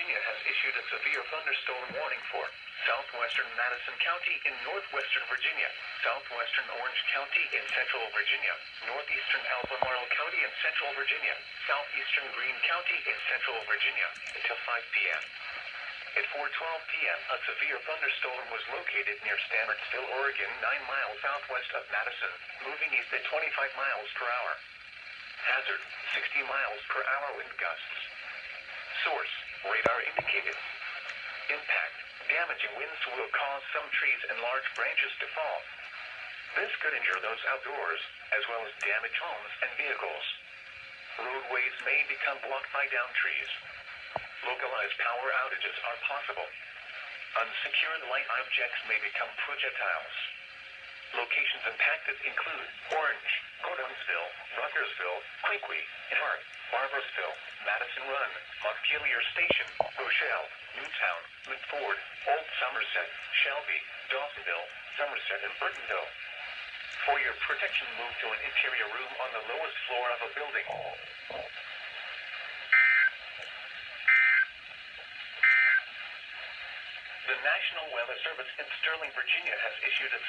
Virginia has issued a severe thunderstorm warning for southwestern Madison County in northwestern Virginia, southwestern Orange County in central Virginia, northeastern Albemarle County in central Virginia, southeastern Greene County in central Virginia, until 5 p.m. At 4:12 p.m., a severe thunderstorm was located near Stanardsville, Oregon, 9 miles southwest of Madison, moving east at 25 miles per hour. Hazard, 60 miles per hour wind gusts. Source, radar indicated. Impact, damaging winds will cause some trees and large branches to fall. This could injure those outdoors, as well as damage homes and vehicles. Roadways may become blocked by downed trees. Localized power outages are possible. Unsecured light objects may become projectiles. Locations impacted include Orange, Gordonsville, Ruckersville, Quincy, Hart, Barbersville, Madison Run, Montpelier Station, Rochelle, Newtown, McFord, Old Somerset, Shelby, Dawsonville, Somerset, and Burtonville. For your protection, move to an interior room on the lowest floor of a building. The National Weather Service in Sterling, Virginia has issued a